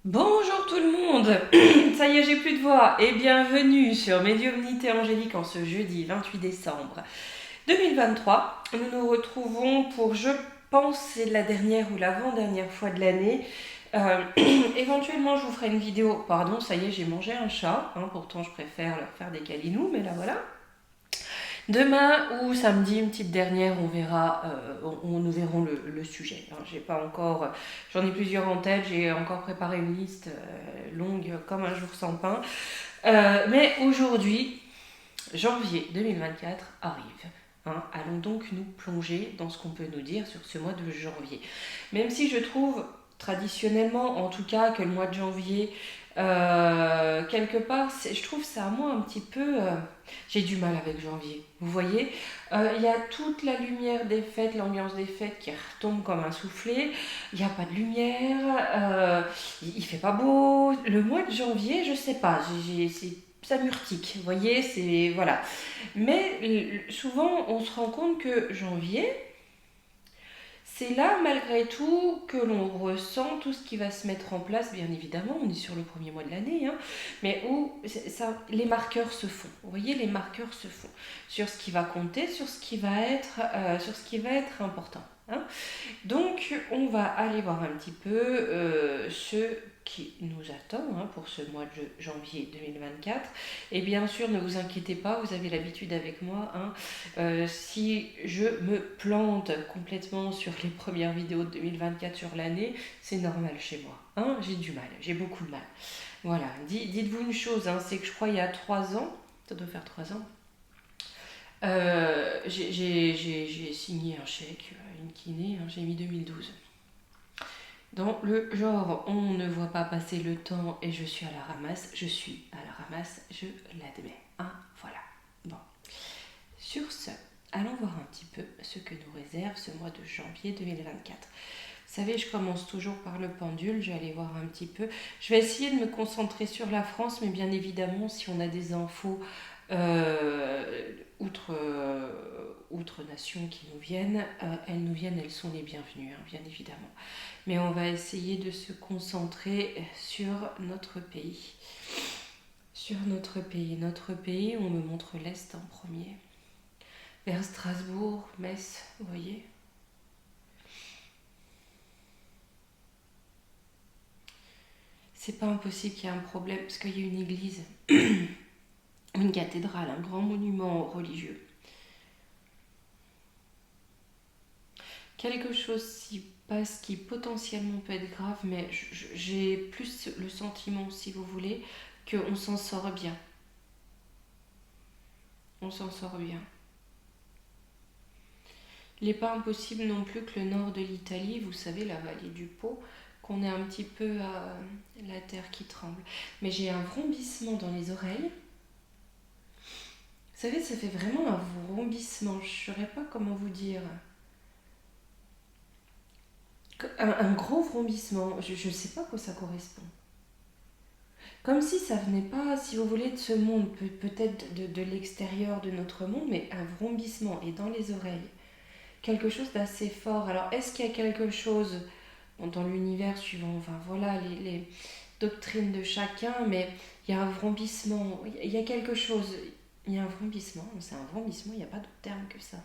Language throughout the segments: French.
Bonjour tout le monde. Ça y est, j'ai plus de voix et bienvenue sur Médiumnité Angélique en ce jeudi 28 décembre 2023. Nous nous retrouvons pour, je pense, c'est la dernière ou l'avant-dernière fois de l'année. Euh, Éventuellement, je vous ferai une vidéo. Pardon, ça y est, j'ai mangé un chat, hein, pourtant je préfère leur faire des câlinous, mais là voilà. Demain ou samedi, une petite dernière, on verra, nous verrons le sujet. Hein. J'ai pas encore, j'en ai plusieurs en tête, j'ai encore préparé une liste longue comme un jour sans pain. Mais aujourd'hui, janvier 2024 arrive. Hein. Allons donc nous plonger dans ce qu'on peut nous dire sur ce mois de janvier. Même si je trouve traditionnellement, en tout cas, que le mois de janvier, quelque part, je trouve ça à moi un petit peu. J'ai du mal avec janvier. Vous voyez, il y a toute la lumière des fêtes, l'ambiance des fêtes qui retombe comme un soufflet. Il n'y a pas de lumière, il fait pas beau. Le mois de janvier, je sais pas, ça m'urtique. Vous voyez, c'est voilà. Mais souvent, on se rend compte que janvier, c'est là, malgré tout, que l'on ressent tout ce qui va se mettre en place, bien évidemment, on est sur le premier mois de l'année, hein, mais où les marqueurs se font. Vous voyez, les marqueurs se font sur ce qui va compter, sur ce qui va être important. Hein. Donc, on va aller voir un petit peu ce qui nous attend hein, pour ce mois de janvier 2024. Et bien sûr, ne vous inquiétez pas, vous avez l'habitude avec moi. Hein, si je me plante complètement sur les premières vidéos de 2024 sur l'année, c'est normal chez moi. Hein, j'ai du mal, j'ai beaucoup de mal. Voilà, dites-vous une chose, hein, c'est que je crois il y a 3 ans, ça doit faire 3 ans, j'ai signé un chèque à une kiné, hein, j'ai mis 2012. Dans le genre, on ne voit pas passer le temps et je suis à la ramasse, je suis à la ramasse, je l'admets. Hein, voilà. Bon. Sur ce, allons voir un petit peu ce que nous réserve ce mois de janvier 2024. Vous savez, je commence toujours par le pendule, je vais aller voir un petit peu. Je vais essayer de me concentrer sur la France, mais bien évidemment, si on a des infos outre nations qui nous viennent, elles sont les bienvenues, hein, bien évidemment. Mais on va essayer de se concentrer sur notre pays. Sur notre pays. Notre pays, on me montre l'Est en premier. Vers Strasbourg, Metz, vous voyez. C'est pas impossible qu'il y ait un problème, parce qu'il y a une église, une cathédrale, un grand monument religieux. Quelque chose s'y passe qui potentiellement peut être grave, mais j'ai plus le sentiment, si vous voulez, qu'on s'en sort bien. On s'en sort bien. Il n'est pas impossible non plus que le nord de l'Italie, vous savez, la vallée du Pô, qu'on ait un petit peu la terre qui tremble. Mais j'ai un vrombissement dans les oreilles. Vous savez, ça fait vraiment un vrombissement. Je ne saurais pas comment vous dire. Un gros vrombissement. Je ne sais pas à quoi ça correspond. Comme si ça venait pas, si vous voulez, de ce monde, peut-être de l'extérieur de notre monde, mais un vrombissement et dans les oreilles. Quelque chose d'assez fort. Alors, est-ce qu'il y a quelque chose dans l'univers suivant, enfin voilà, les doctrines de chacun, mais il y a un vrombissement, il y a quelque chose, il y a un vrombissement, c'est un vrombissement, il n'y a pas d'autre terme que ça.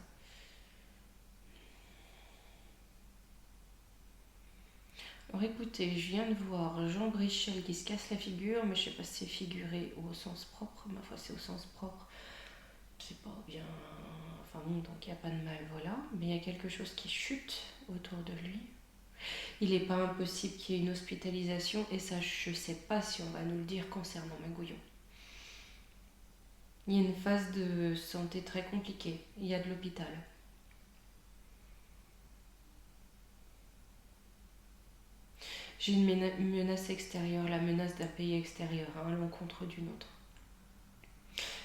Alors écoutez, je viens de voir Jean Brichel qui se casse la figure, mais je sais pas si c'est figuré ou au sens propre, ma foi c'est au sens propre, c'est pas bien, enfin bon, donc il n'y a pas de mal, voilà, mais il y a quelque chose qui chute autour de lui. Il n'est pas impossible qu'il y ait une hospitalisation, et ça, je ne sais pas si on va nous le dire concernant Magouillon. Il y a une phase de santé très compliquée. Il y a de l'hôpital. J'ai une menace extérieure, la menace d'un pays extérieur hein, à l'encontre d'une autre.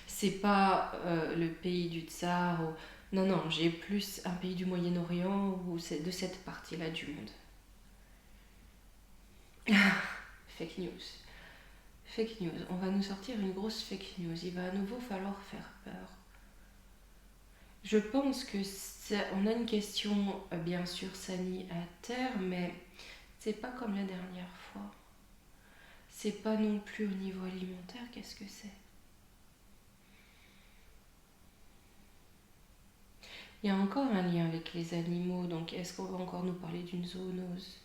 C'est pas le pays du tsar ou... Non, non, j'ai plus un pays du Moyen-Orient ou c'est de cette partie-là du monde. Fake news. Fake news. On va nous sortir une grosse fake news. Il va à nouveau falloir faire peur. Je pense que on a une question, bien sûr, Sani à terre, mais c'est pas comme la dernière fois. c'est pas non plus au niveau alimentaire, qu'est-ce que c'est? Il y a encore un lien avec les animaux, donc est-ce qu'on va encore nous parler d'une zoonose?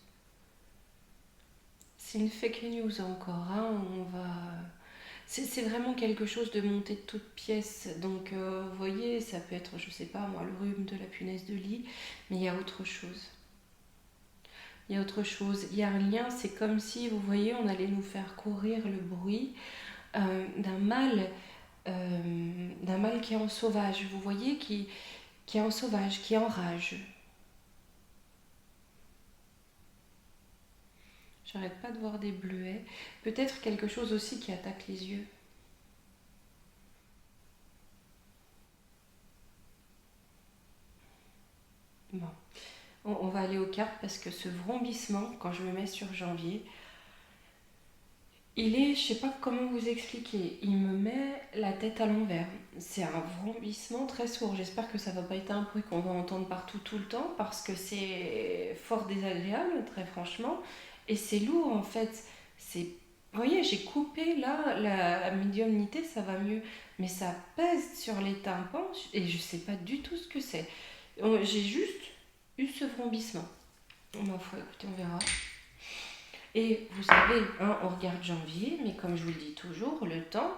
C'est une fake news encore, hein, on va... C'est vraiment quelque chose de monté de toutes pièces, donc vous voyez, ça peut être, je sais pas moi, le rhume de la punaise de lit, mais il y a autre chose. Il y a autre chose, il y a un lien, c'est comme si, vous voyez, on allait nous faire courir le bruit d'un mâle qui est en sauvage, vous voyez, qui est en sauvage, qui est en rage. J'arrête pas de voir des bleuets. Peut-être quelque chose aussi qui attaque les yeux. Bon, on va aller aux cartes parce que ce vrombissement, quand je me mets sur janvier, il est, je sais pas comment vous expliquer, il me met la tête à l'envers. C'est un vrombissement très sourd. J'espère que ça va pas être un bruit qu'on va entendre partout tout le temps parce que c'est fort désagréable, très franchement. Et c'est lourd en fait. C'est, vous voyez, j'ai coupé là la médiumnité, ça va mieux. Mais ça pèse sur les tympans et je sais pas du tout ce que c'est. J'ai juste eu ce vrombissement. Ma foi, écoutez, on verra. Et vous savez, hein, on regarde janvier, mais comme je vous le dis toujours, le temps,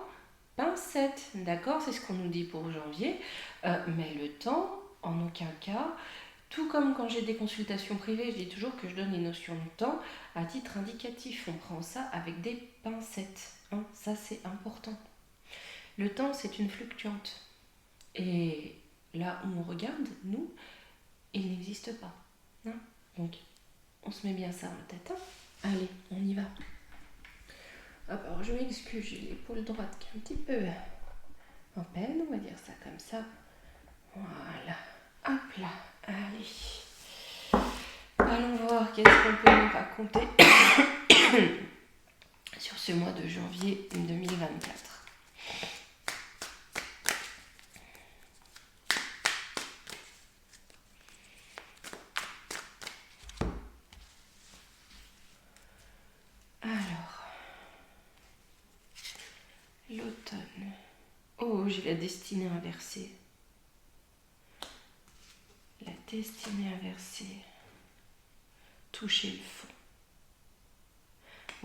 pincette, d'accord? C'est ce qu'on nous dit pour janvier. Mais le temps, en aucun cas, tout comme quand j'ai des consultations privées, je dis toujours que je donne les notions de temps à titre indicatif. On prend ça avec des pincettes, hein, ça c'est important. Le temps, c'est une fluctuante. Et là où on regarde, nous, il n'existe pas. Hein. Donc, on se met bien ça en tête. Hein. Allez, on y va. Hop, alors je m'excuse, j'ai l'épaule droite qui est un petit peu en peine, on va dire ça comme ça. Voilà. Hop là, allez. Allons voir qu'est-ce qu'on peut nous raconter sur ce mois de janvier 2024. Alors, l'automne. Oh, j'ai la destinée inversée. La destinée inversée. Toucher le fond.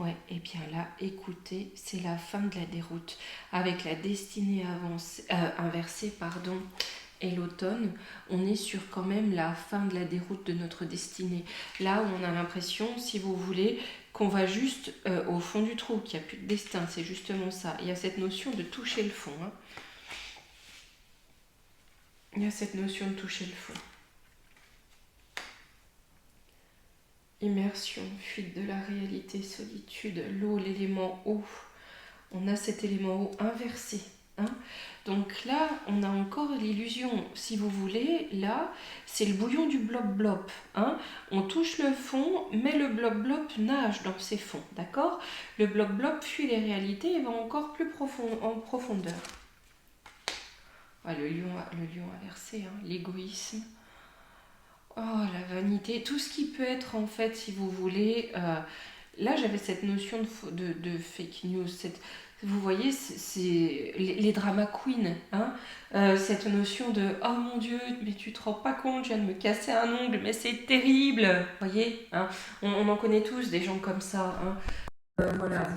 Ouais, et bien là, écoutez, c'est la fin de la déroute. Avec la destinée inversée, pardon, et l'automne, on est sur quand même la fin de la déroute de notre destinée. Là où on a l'impression, si vous voulez, qu'on va juste au fond du trou, qu'il n'y a plus de destin, c'est justement ça. Il y a cette notion de toucher le fond. Hein. Il y a cette notion de toucher le fond. Immersion, fuite de la réalité, solitude, l'eau, l'élément eau. On a cet élément eau inversé. Hein. Donc là, on a encore l'illusion, si vous voulez, là, c'est le bouillon du blob-blob. Hein. On touche le fond, mais le blob-blob nage dans ses fonds. D'accord. Le blob-blob fuit les réalités et va encore plus en profondeur. Ah, le lion inversé, hein, l'égoïsme. Oh, la vanité, tout ce qui peut être en fait, si vous voulez, là j'avais cette notion de fake news, vous voyez, c'est les drama queens, hein, cette notion de oh mon Dieu, mais tu te rends pas compte, je viens de me casser un ongle, mais c'est terrible, vous voyez, hein, on en connaît tous des gens comme ça, hein. Voilà,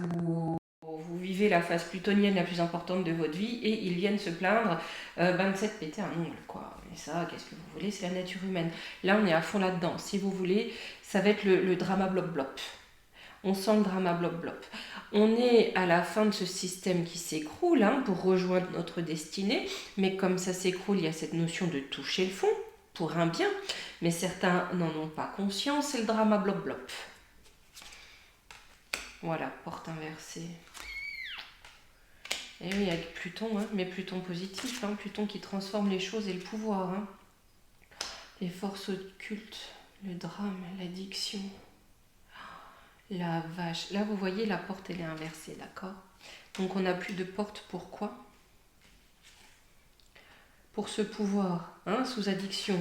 vous vivez la phase plutonienne la plus importante de votre vie et ils viennent se plaindre de s'être pété un ongle, quoi. Et ça, qu'est-ce que vous voulez, c'est la nature humaine. Là, on est à fond là-dedans. Si vous voulez, ça va être le drama blop-blop. On sent le drama blop-blop. On est à la fin de ce système qui s'écroule hein, pour rejoindre notre destinée, mais comme ça s'écroule, il y a cette notion de toucher le fond pour un bien, mais certains n'en ont pas conscience, c'est le drama blop-blop. Voilà, porte inversée. Et oui, avec Pluton, hein, mais Pluton positif, hein, Pluton qui transforme les choses et le pouvoir. Hein. Les forces occultes, le drame, l'addiction. La vache. Là, vous voyez, la porte, elle est inversée, d'accord? Donc, on n'a plus de porte. Pourquoi? pour ce pouvoir, hein, sous addiction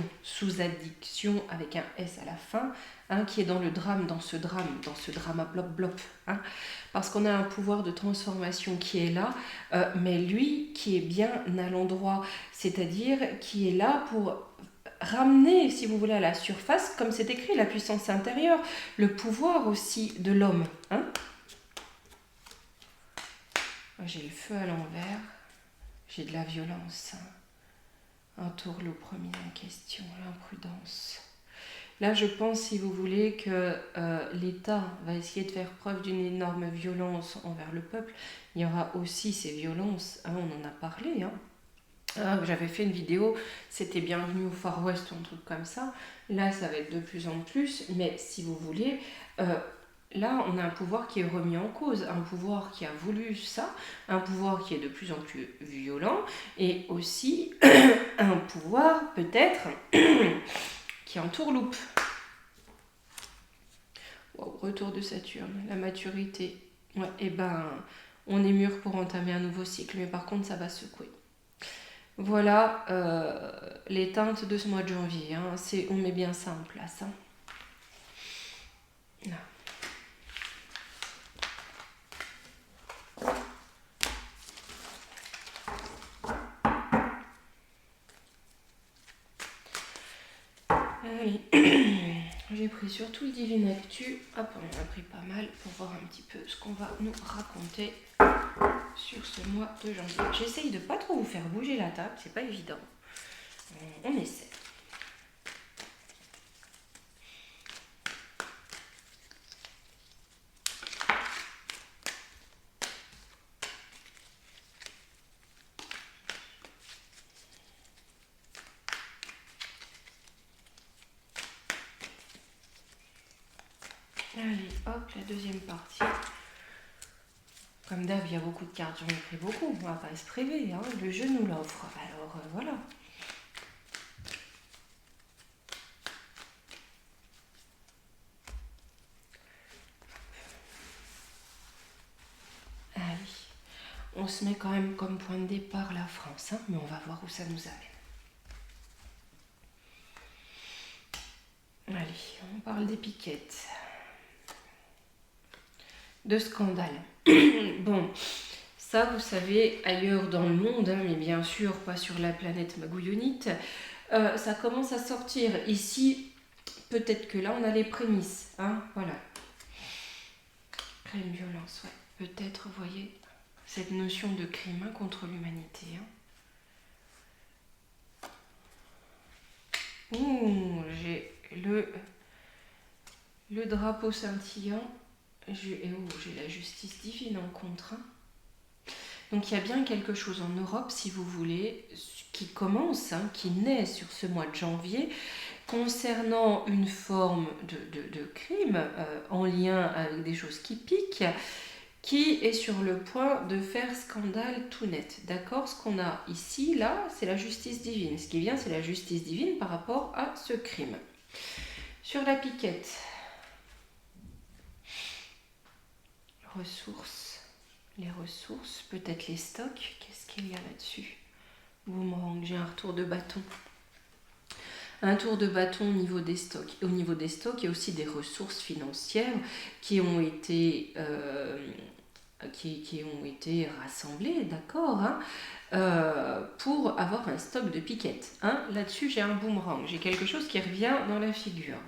avec un S à la fin, hein, qui est dans le drame, dans ce drama blop, hein, parce qu'on a un pouvoir de transformation qui est là, mais lui qui est bien à l'endroit, c'est-à-dire qui est là pour ramener, si vous voulez, à la surface, comme c'est écrit, la puissance intérieure, le pouvoir aussi de l'homme. Hein. J'ai le feu à l'envers, j'ai de la violence. Un tourlou premier en question, l'imprudence. Là, je pense, si vous voulez, que l'État va essayer de faire preuve d'une énorme violence envers le peuple. Il y aura aussi ces violences, hein, on en a parlé. Hein. J'avais fait une vidéo, c'était bienvenue au Far West ou un truc comme ça. Là, ça va être de plus en plus, mais si vous voulez, là, on a un pouvoir qui est remis en cause, un pouvoir qui a voulu ça, un pouvoir qui est de plus en plus violent, et aussi un pouvoir peut-être qui est en tourloupe. Wow, retour de Saturne, la maturité. Ouais, et ben, on est mûr pour entamer un nouveau cycle, mais par contre, ça va secouer. Voilà les teintes de ce mois de janvier. Hein. On met bien ça en place. Hein. Là. Allez. J'ai pris surtout le Divine Actu. Hop, on en a pris pas mal pour voir un petit peu ce qu'on va nous raconter sur ce mois de janvier. J'essaye de pas trop vous faire bouger la table, c'est pas évident. On essaie. Allez, hop, la deuxième partie. Comme d'hab, il y a beaucoup de cartes, j'en ai pris beaucoup. On va pas se priver, hein. Le jeu nous l'offre. Alors, voilà. Allez, on se met quand même comme point de départ la France, hein, mais on va voir où ça nous amène. Allez, on parle d'épiquettes. De scandale. Bon, ça vous savez, ailleurs dans le monde, hein, mais bien sûr pas sur la planète magouillonite, ça commence à sortir. Ici, peut-être que là on a les prémices, hein, voilà. Crime, violence, ouais. Peut-être, vous voyez, cette notion de crime, hein, contre l'humanité. Hein. Ouh, j'ai le drapeau scintillant. J'ai la justice divine en contre. Hein. Donc il y a bien quelque chose en Europe, si vous voulez, qui commence, hein, qui naît sur ce mois de janvier, concernant une forme de crime en lien avec des choses qui piquent, qui est sur le point de faire scandale tout net. D'accord? Ce qu'on a ici, là, c'est la justice divine. Ce qui vient, c'est la justice divine par rapport à ce crime. Sur la piquette, ressources, les ressources, peut-être les stocks, qu'est-ce qu'il y a là-dessus? Boomerang, j'ai un retour de bâton. Un tour de bâton au niveau des stocks. Et au niveau des stocks, il y a aussi des ressources financières qui ont été, qui ont été rassemblées, d'accord, hein, pour avoir un stock de piquettes. Hein. Là-dessus, j'ai un boomerang, j'ai quelque chose qui revient dans la figure.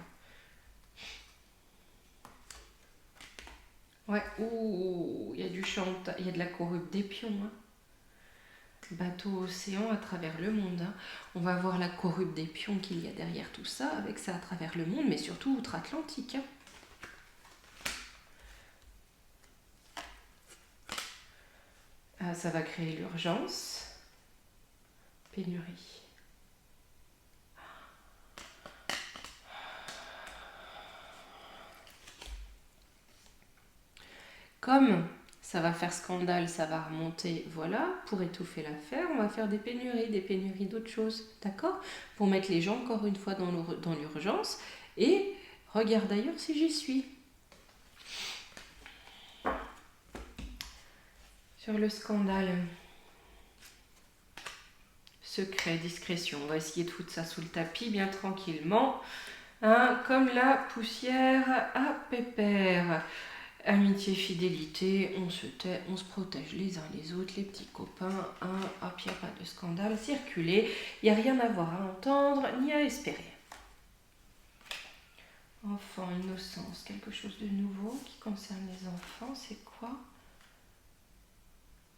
Ouais, ouh, il y a du chantage, il y a de la corrupte des pions. Hein. Bateau océan à travers le monde. Hein. On va voir la corrupte des pions qu'il y a derrière tout ça, avec ça à travers le monde, mais surtout outre-Atlantique. Hein. Ça va créer l'urgence. Pénurie. Comme ça va faire scandale, ça va remonter, voilà, pour étouffer l'affaire, on va faire des pénuries d'autres choses, d'accord? Pour mettre les gens encore une fois dans l'urgence, et regarde d'ailleurs si j'y suis. Sur le scandale, secret, discrétion. On va essayer de foutre ça sous le tapis bien tranquillement. Hein, comme la poussière à pépère. Amitié, fidélité, on se tait, on se protège les uns les autres, les petits copains. Hein, hop, il n'y a pas de scandale, circuler. Il n'y a rien à voir à entendre ni à espérer. Enfant, innocence, quelque chose de nouveau qui concerne les enfants, c'est quoi?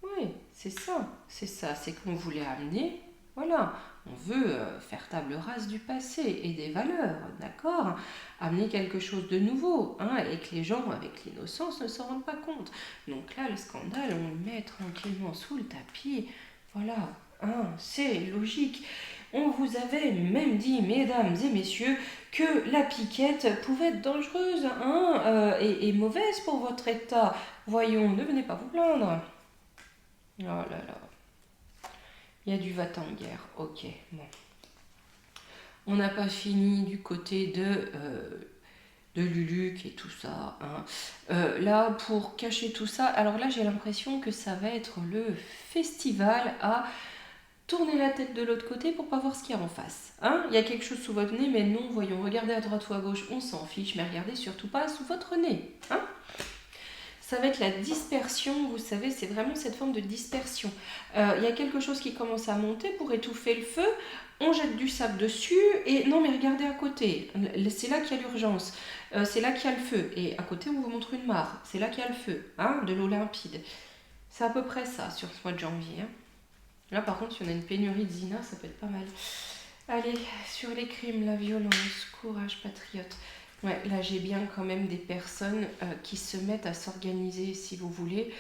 Oui, c'est ça, c'est qu'on voulait amener, voilà, on veut faire table rase du passé et des valeurs, d'accord? Amener quelque chose de nouveau, hein, et que les gens, avec l'innocence, ne s'en rendent pas compte. Donc là, le scandale, on le met tranquillement sous le tapis, voilà, hein, c'est logique. On vous avait même dit, mesdames et messieurs, que la piquette pouvait être dangereuse, hein, et mauvaise pour votre état. Voyons, ne venez pas vous plaindre. Oh là là, il y a du va-t-en-guerre. Ok, bon. On n'a pas fini du côté de Luluc et tout ça. Hein. Là, pour cacher tout ça, alors là, j'ai l'impression que ça va être le festival à tourner la tête de l'autre côté pour pas voir ce qu'il y a en face. Hein, il y a quelque chose sous votre nez, mais non, voyons, regardez à droite ou à gauche, on s'en fiche, mais regardez surtout pas sous votre nez. Hein, ça va être la dispersion, vous savez, c'est vraiment cette forme de dispersion. Il y a quelque chose qui commence à monter pour étouffer le feu, on jette du sable dessus, et non mais regardez à côté, c'est là qu'il y a l'urgence, c'est là qu'il y a le feu, et à côté on vous montre une mare, c'est là qu'il y a le feu, hein, de l'eau limpide. C'est à peu près ça sur ce mois de janvier. Hein. Là par contre, si on a une pénurie de Zina, ça peut être pas mal. Allez, sur les crimes, la violence, courage patriote. Ouais, là j'ai bien quand même des personnes qui se mettent à s'organiser, si vous voulez,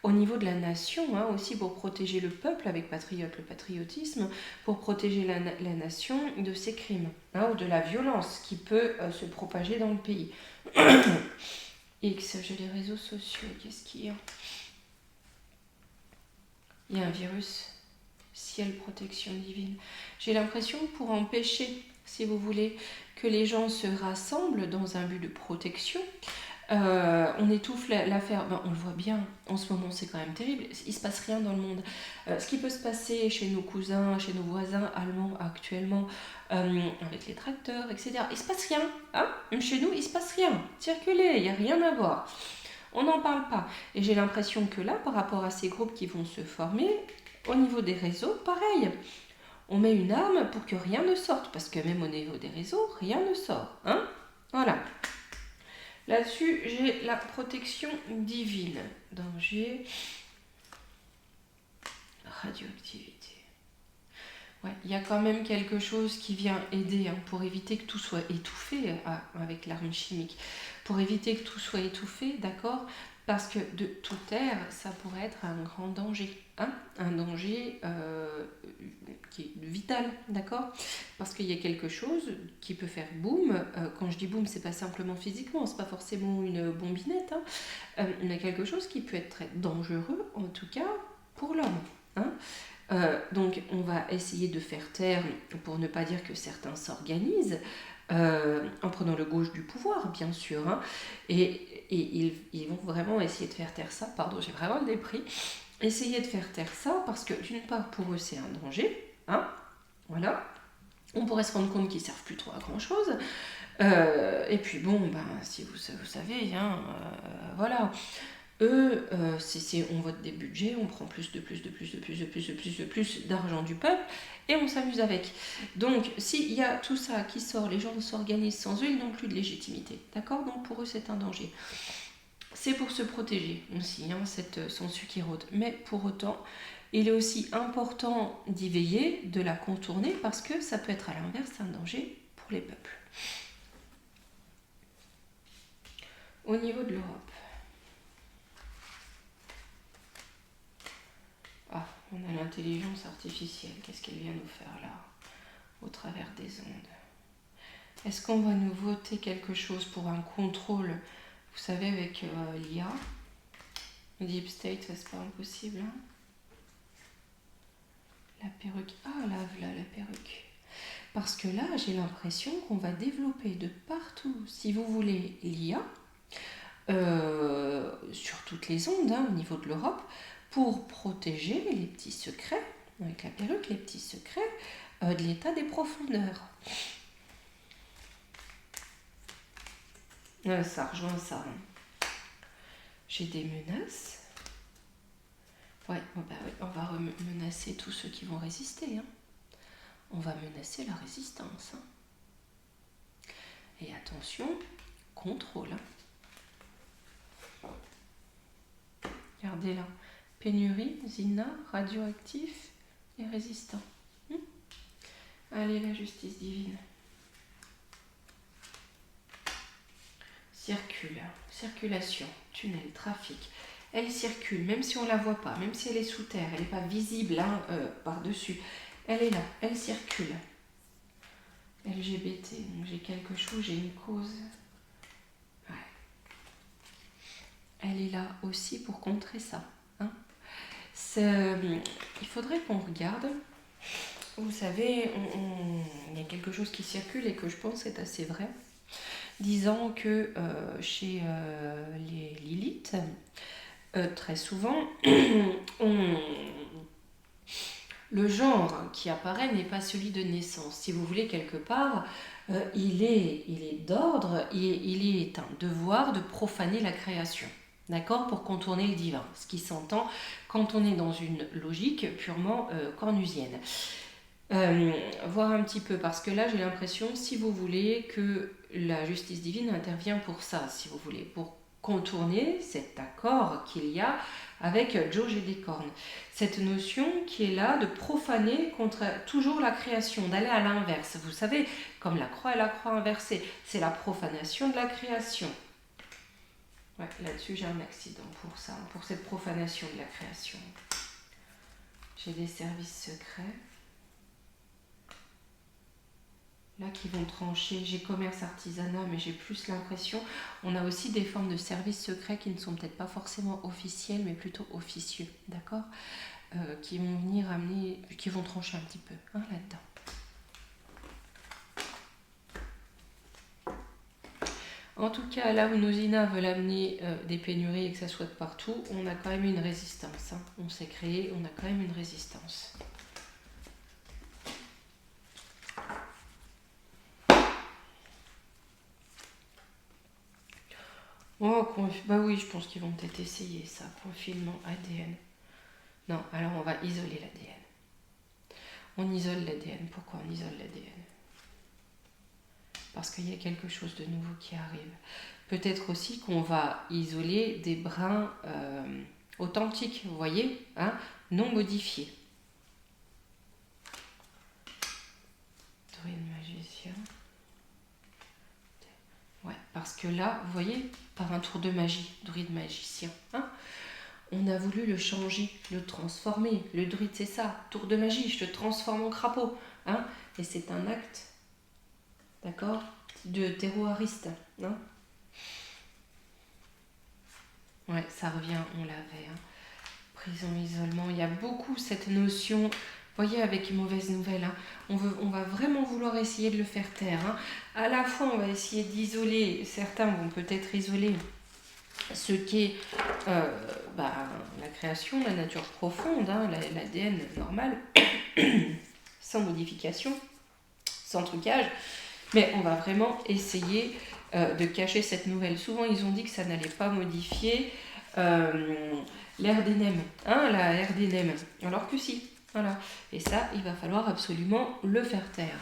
au niveau de la nation, hein, aussi pour protéger le peuple avec patriote, le patriotisme, pour protéger la nation de ces crimes, hein, ou de la violence qui peut se propager dans le pays. X, j'ai les réseaux sociaux, qu'est-ce qu'il y a? Il y a un virus, ciel, protection divine. J'ai l'impression que pour empêcher, si vous voulez, que les gens se rassemblent dans un but de protection, on étouffe l'affaire. Ben, on le voit bien, en ce moment c'est quand même terrible, il se passe rien dans le monde. Ce qui peut se passer chez nos cousins, chez nos voisins allemands actuellement, avec les tracteurs, etc. Il se passe rien, hein? Même chez nous, il se passe rien. Circulez, il n'y a rien à voir. On n'en parle pas. Et j'ai l'impression que là, par rapport à ces groupes qui vont se former, au niveau des réseaux, pareil. On met une arme pour que rien ne sorte, parce que même au niveau des réseaux, rien ne sort. Hein, voilà. Là-dessus, j'ai la protection divine. Danger, radioactivité. Ouais, il y a quand même quelque chose qui vient aider hein, pour éviter que tout soit étouffé avec l'arme chimique. Pour éviter que tout soit étouffé, d'accord? Parce que de toute terre, ça pourrait être un grand danger. Hein, un danger qui est vital, d'accord? Parce qu'il y a quelque chose qui peut faire boum. Quand je dis boum, c'est pas simplement physiquement, c'est pas forcément une bombinette. Hein. Il y a quelque chose qui peut être très dangereux, en tout cas pour l'homme. Hein. Donc on va essayer de faire taire, pour ne pas dire que certains s'organisent, en prenant le gauche du pouvoir, bien sûr. Hein, et ils vont vraiment essayer de faire taire ça. Pardon, j'ai vraiment le dépris. Essayer de faire taire ça parce que d'une part pour eux c'est un danger, hein, voilà. On pourrait se rendre compte qu'ils servent plus trop à grand chose. Et puis bon, ben si vous savez, hein, voilà. Eux, on vote des budgets, on prend plus d'argent du peuple et on s'amuse avec. Donc, s'il y a tout ça qui sort, les gens s'organisent sans eux, ils n'ont plus de légitimité. D'accord? Donc, pour eux, c'est un danger. C'est pour se protéger aussi, hein, cette censure qui rôde. Mais pour autant, il est aussi important d'y veiller, de la contourner, parce que ça peut être à l'inverse un danger pour les peuples. Au niveau de l'Europe, on a l'intelligence artificielle. Qu'est-ce qu'elle vient nous faire là, au travers des ondes? Est-ce qu'on va nous voter quelque chose pour un contrôle? Vous savez, avec l'IA, le Deep State, c'est pas impossible. Hein, la perruque. Ah, là, la perruque. Parce que là, j'ai l'impression qu'on va développer de partout, si vous voulez, l'IA, sur toutes les ondes, hein, au niveau de l'Europe, pour protéger les petits secrets, avec la perruque, les petits secrets de l'état des profondeurs. Ça rejoint ça. J'ai des menaces. Ouais, on va menacer tous ceux qui vont résister. On va menacer la résistance. Et attention, contrôle. Regardez là. Pénurie, Zina, radioactif et résistant. Allez, la justice divine. Circulation, tunnel, trafic. Elle circule, même si on ne la voit pas, même si elle est sous terre, elle n'est pas visible par-dessus. Elle est là, elle circule. LGBT, donc j'ai quelque chose, j'ai une cause. Ouais. Elle est là aussi pour contrer ça. Il faudrait qu'on regarde. Vous savez, il y a quelque chose qui circule et que je pense est assez vrai, disant que chez les Lilith, très souvent, le genre qui apparaît n'est pas celui de naissance. Si vous voulez, quelque part, il est d'ordre, il est un devoir de profaner la création. D'accord, pour contourner le divin, ce qui s'entend quand on est dans une logique purement cornusienne. Voir un petit peu, parce que là j'ai l'impression, si vous voulez, que la justice divine intervient pour ça, si vous voulez, pour contourner cet accord qu'il y a avec Jauge et des cornes. Cette notion qui est là de profaner contre toujours la création, d'aller à l'inverse. Vous savez, comme la croix et la croix inversée, c'est la profanation de la création. Ouais, là-dessus j'ai un accident pour ça, pour cette profanation de la création. J'ai des services secrets. Là qui vont trancher, j'ai commerce artisanat, mais j'ai plus l'impression, on a aussi des formes de services secrets qui ne sont peut-être pas forcément officiels, mais plutôt officieux, d'accord, qui vont venir amener, qui vont trancher un petit peu là-dedans. En tout cas, là où nos INA veulent amener des pénuries et que ça soit de partout, on a quand même une résistance. On s'est créé, on a quand même une résistance. Oh, bah oui, je pense qu'ils vont peut-être essayer ça, confinement ADN. Non, alors on va isoler l'ADN. On isole l'ADN. Pourquoi on isole l'ADN? Parce qu'il y a quelque chose de nouveau qui arrive. Peut-être aussi qu'on va isoler des brins authentiques, vous voyez, non modifiés. Druide magicien. Ouais, parce que là, vous voyez, par un tour de magie, druide magicien, on a voulu le changer, le transformer. Le druide, c'est ça, tour de magie, je te transforme en crapaud. Et c'est un acte, d'accord, de terroriste. Ouais, ça revient, on l'avait. Prison, isolement, il y a beaucoup cette notion, vous voyez, avec une mauvaise nouvelle. On va vraiment vouloir essayer de le faire taire. À la fois, on va essayer d'isoler, certains vont peut-être isoler ce qu'est la création, la nature profonde, l'ADN normal, sans modification, sans trucage, mais on va vraiment essayer de cacher cette nouvelle. Souvent, ils ont dit que ça n'allait pas modifier l'air des nems, la air des nems, alors que si, voilà. Et ça, il va falloir absolument le faire taire.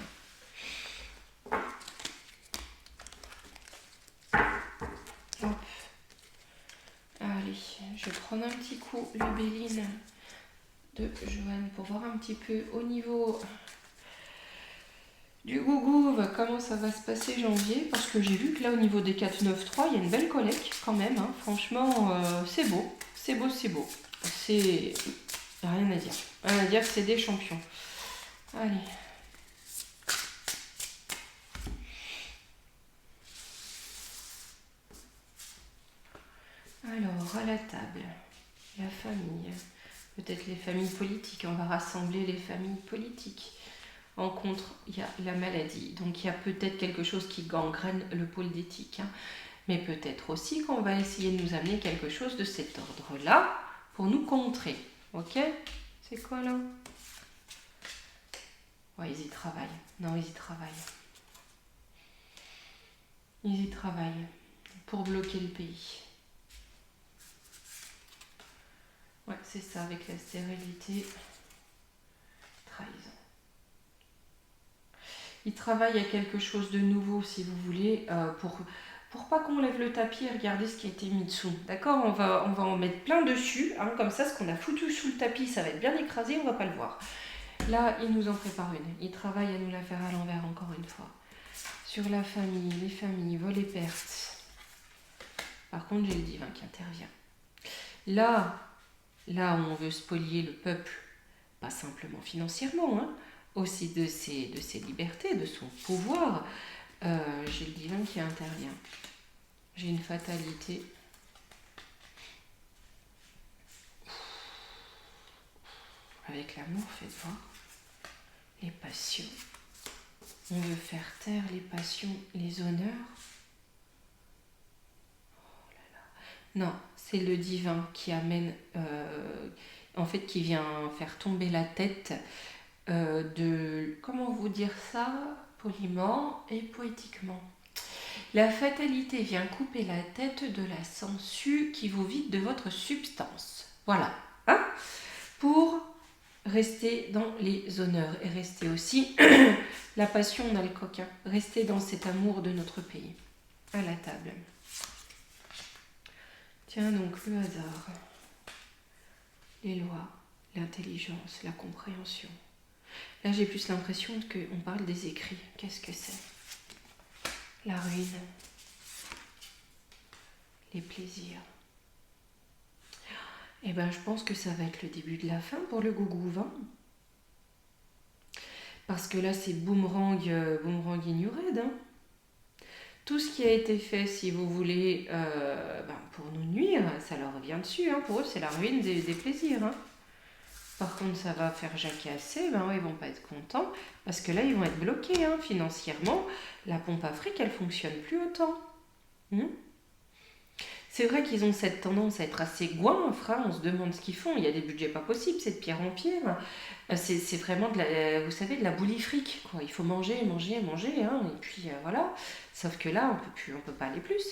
Hop. Allez, je vais prendre un petit coup le Béline de Joanne pour voir un petit peu au niveau du Gougouve comment ça va se passer janvier, parce que j'ai vu que là au niveau des 493 il y a une belle collecte quand même, franchement c'est beau, c'est beau, c'est beau, c'est rien à dire, c'est des champions. Allez. Alors, à la table, la famille, peut-être les familles politiques, on va rassembler les familles politiques. En contre, il y a la maladie, donc il y a peut-être quelque chose qui gangrène le pôle d'éthique, mais peut-être aussi qu'on va essayer de nous amener quelque chose de cet ordre-là pour nous contrer. Ok? C'est quoi là? Ouais, ils y travaillent. Non, ils y travaillent. Ils y travaillent pour bloquer le pays. Ouais, c'est ça, avec la stérilité. Trahison. Ils travaillent à quelque chose de nouveau, si vous voulez, pour pas qu'on lève le tapis et regarder ce qui a été mis dessous. D'accord, on va en mettre plein dessus, hein, comme ça, ce qu'on a foutu sous le tapis, ça va être bien écrasé, on va pas le voir. Là, ils nous en préparent une. Ils travaillent à nous la faire à l'envers, encore une fois. Sur la famille, les familles, vol et pertes. Par contre, j'ai le divin qui intervient. Là où on veut spolier le peuple, pas simplement financièrement, hein, aussi de ses libertés, de son pouvoir, j'ai le divin qui intervient. J'ai une fatalité. Avec l'amour, faites voir. Les passions. On veut faire taire les passions, les honneurs. Oh là là. Non, c'est le divin qui amène, en fait, qui vient faire tomber la tête de, comment vous dire ça, poliment et poétiquement. La fatalité vient couper la tête de la sangsue qui vous vide de votre substance. Voilà. Hein, pour rester dans les honneurs et rester aussi, la passion, on a le coquin, rester dans cet amour de notre pays, à la table. Tiens donc le hasard, les lois, l'intelligence, la compréhension. Là j'ai plus l'impression qu'on parle des écrits. Qu'est-ce que c'est? La ruine, les plaisirs. Eh ben, je pense que ça va être le début de la fin pour le gougou vin. Parce que là, c'est boomerang ignoré. Hein. Tout ce qui a été fait, si vous voulez, pour nous nuire, ça leur revient dessus. Hein. Pour eux, c'est la ruine des plaisirs. Hein. Par contre, ça va faire jacasser. Ils vont pas être contents. Parce que là, ils vont être bloqués. Hein. Financièrement, la pompe Afrique, elle fonctionne plus autant. C'est vrai qu'ils ont cette tendance à être assez goinfres, hein, on se demande ce qu'ils font, il y a des budgets pas possibles, c'est de pierre en pierre. C'est vraiment de la, vous savez, de la boulifrique, quoi. Il faut manger, manger, manger, hein, et puis voilà. Sauf que là, on peut pas aller plus.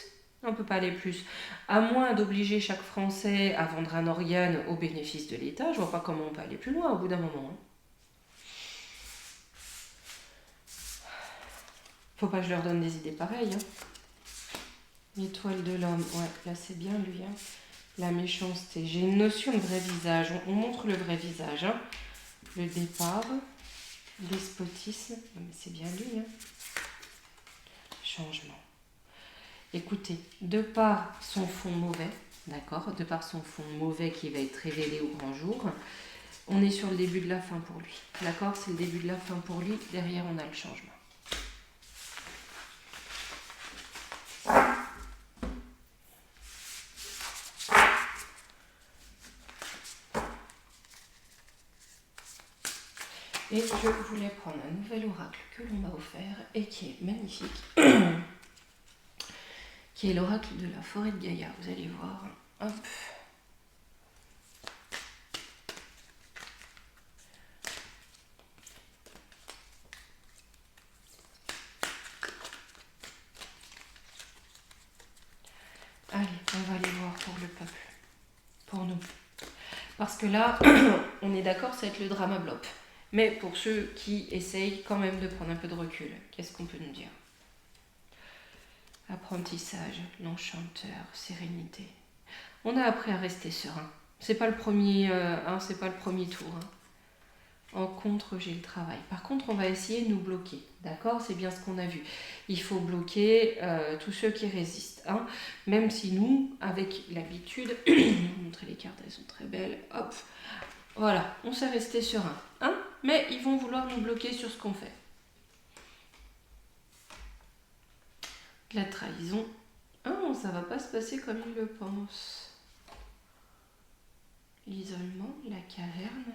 On peut pas aller plus. À moins d'obliger chaque Français à vendre un organe au bénéfice de l'État, je vois pas comment on peut aller plus loin au bout d'un moment. Hein. Faut pas que je leur donne des idées pareilles. Hein. L'étoile de l'homme, ouais, là c'est bien lui. Hein. La méchanceté. J'ai une notion de vrai visage. On montre le vrai visage. Hein. Le départ, despotisme. Mais c'est bien lui. Hein. Changement. Écoutez, de par son fond mauvais, d'accord, de par son fond mauvais qui va être révélé au grand jour, on est sur le début de la fin pour lui. D'accord, c'est le début de la fin pour lui. Derrière, on a le changement. Et je voulais prendre un nouvel oracle que l'on m'a offert et qui est magnifique, qui est l'oracle de la forêt de Gaïa. Vous allez voir. Hop. Allez, on va aller voir pour le peuple, pour nous. Parce que là, on est d'accord, ça va être le drama blob. Mais pour ceux qui essayent quand même de prendre un peu de recul, qu'est-ce qu'on peut nous dire? Apprentissage, l'enchanteur, sérénité. On a appris à rester serein. C'est pas le premier, c'est pas le premier tour. Hein. En contre, j'ai le travail. Par contre, on va essayer de nous bloquer. D'accord? C'est bien ce qu'on a vu. Il faut bloquer tous ceux qui résistent. Hein. Même si nous, avec l'habitude, je vais vous montrer les cartes, elles sont très belles. Hop, voilà, on sait rester serein. Hein. Mais ils vont vouloir nous bloquer sur ce qu'on fait. La trahison. Oh, ça va pas se passer comme ils le pensent. L'isolement, la caverne.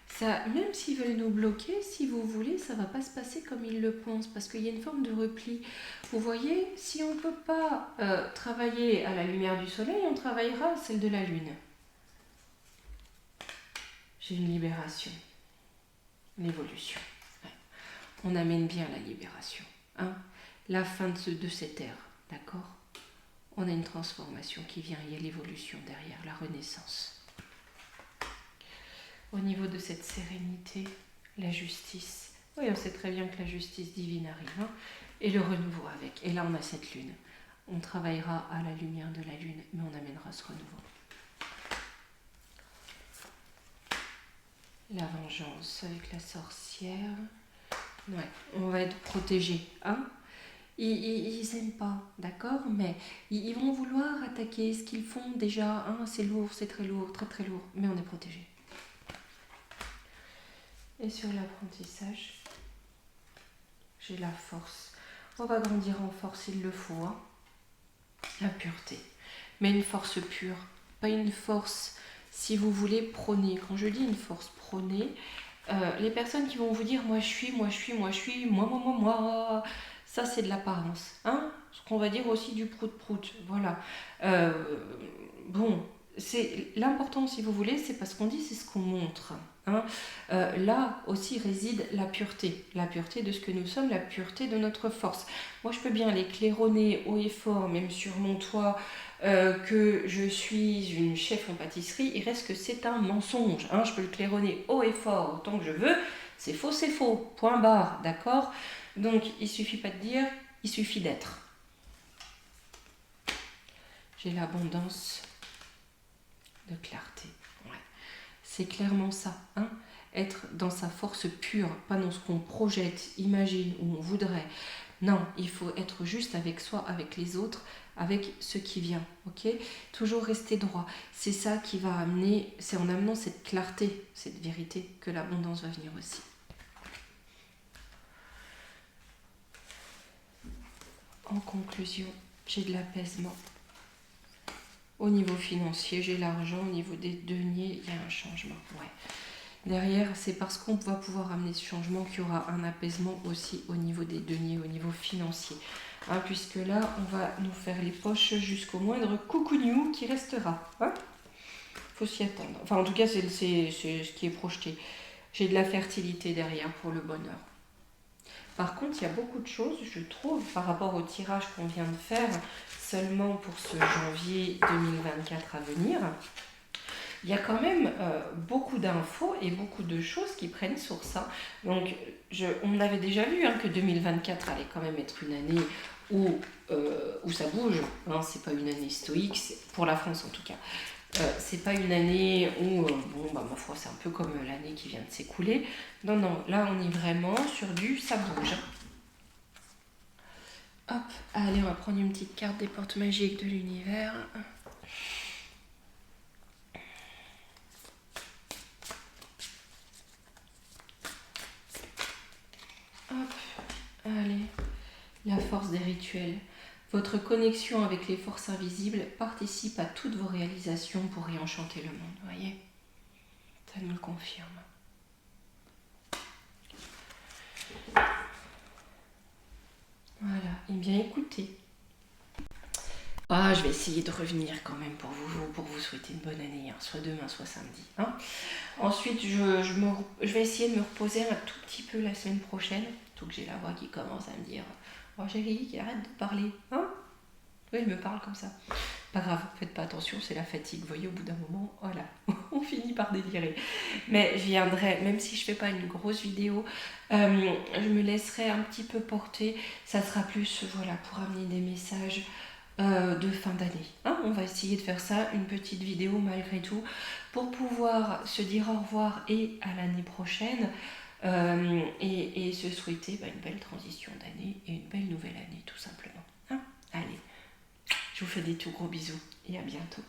Ça, même s'ils veulent nous bloquer, si vous voulez, ça va pas se passer comme ils le pensent, parce qu'il y a une forme de repli. Vous voyez, si on ne peut pas travailler à la lumière du soleil, on travaillera à celle de la lune. J'ai une libération. l'évolution. Ouais. On amène bien la libération. Hein, la fin de cette ère, d'accord? On a une transformation qui vient, il y a l'évolution derrière, la renaissance. Au niveau de cette sérénité, la justice. Oui, on sait très bien que la justice divine arrive, hein, et le renouveau avec. Et là, on a cette lune. On travaillera à la lumière de la lune, mais on amènera ce renouveau. La vengeance avec la sorcière. Ouais, on va être protégé, hein. Ils aiment pas, d'accord, mais ils vont vouloir attaquer ce qu'ils font déjà, hein, c'est lourd, c'est très lourd, très très lourd, mais on est protégé. Et sur l'apprentissage, j'ai la force. On va grandir en force, il le faut, hein. La pureté, mais une force pure, pas une force, si vous voulez, prônée. Quand je dis une force prônée, les personnes qui vont vous dire moi je suis, moi je suis, moi je suis, moi, ça c'est de l'apparence, hein, ce qu'on va dire aussi du prout-prout, voilà. Bon, c'est l'important si vous voulez, c'est pas ce qu'on dit, c'est ce qu'on montre, hein. Là aussi réside la pureté de ce que nous sommes, la pureté de notre force. Moi je peux bien les claironner haut et fort, même sur mon toit, que je suis une chef en pâtisserie, il reste que c'est un mensonge, hein. Je peux le claironner haut et fort autant que je veux, c'est faux, point barre, d'accord? Donc il suffit pas de dire, il suffit d'être. J'ai l'abondance de clarté, ouais. C'est clairement ça, hein? Être dans sa force pure, pas dans ce qu'on projette, imagine ou on voudrait. Non, il faut être juste avec soi, avec les autres, avec ce qui vient, ok? Toujours rester droit. C'est ça qui va amener, c'est en amenant cette clarté, cette vérité, que l'abondance va venir aussi. En conclusion, j'ai de l'apaisement. Au niveau financier, j'ai l'argent. Au niveau des deniers, il y a un changement, ouais. Derrière, c'est parce qu'on va pouvoir amener ce changement qu'il y aura un apaisement aussi au niveau des deniers, au niveau financier. Hein, puisque là, on va nous faire les poches jusqu'au moindre coucougnou qui restera. Hein, faut s'y attendre. Enfin, en tout cas, c'est ce qui est projeté. J'ai de la fertilité derrière pour le bonheur. Par contre, il y a beaucoup de choses, je trouve, par rapport au tirage qu'on vient de faire, seulement pour ce janvier 2024 à venir. Il y a quand même beaucoup d'infos et beaucoup de choses qui prennent sur ça. Donc, on avait déjà vu hein, que 2024 allait quand même être une année où ça bouge. Hein, c'est pas une année stoïque, pour la France en tout cas. C'est pas une année où, ma foi, c'est un peu comme l'année qui vient de s'écouler. Non, là on est vraiment sur du ça bouge. Hop, allez, on va prendre une petite carte des portes magiques de l'univers. Hop, allez, la force des rituels. Votre connexion avec les forces invisibles participe à toutes vos réalisations pour réenchanter le monde, voyez? Ça nous le confirme. Voilà, et bien écoutez. Je vais essayer de revenir quand même pour vous souhaiter une bonne année, hein, soit demain, soit samedi. Hein. Ensuite, je vais essayer de me reposer un tout petit peu la semaine prochaine, surtout que j'ai la voix qui commence à me dire « Oh Angélique, arrête de parler, hein ?» Oui, elle me parle comme ça. Pas grave, faites pas attention, c'est la fatigue. Vous voyez, au bout d'un moment, voilà, on finit par délirer. Mais je viendrai, même si je fais pas une grosse vidéo, je me laisserai un petit peu porter. Ça sera plus, voilà, pour amener des messages de fin d'année. Hein, on va essayer de faire ça, une petite vidéo malgré tout, pour pouvoir se dire au revoir et à l'année prochaine, et se souhaiter une belle transition d'année et une belle nouvelle année, tout simplement. Hein, allez. Je vous fais des tout gros bisous et à bientôt.